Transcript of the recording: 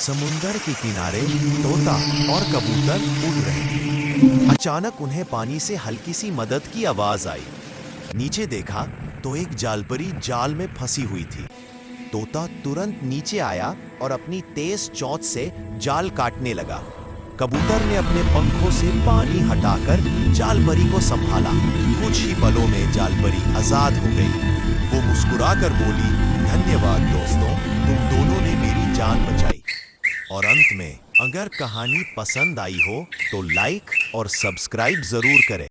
समुंदर के किनारे तोता और कबूतर उड़ रहे थे। अचानक उन्हें पानी से हल्की सी मदद की आवाज आई। नीचे देखा तो एक जालपरी जाल में फंसी हुई थी। तोता तुरंत नीचे आया और अपनी तेज चोंच से जाल काटने लगा। कबूतर ने अपने पंखों से पानी हटाकर जालपरी को संभाला। कुछ ही पलों में जालपरी आजाद हो गई। वो मुस्कुराकर बोली, धन्यवाद दोस्तों, तुम दोनों ने मेरी जान बचाई। और अंत में, अगर कहानी पसंद आई हो तो लाइक और सब्सक्राइब जरूर करें।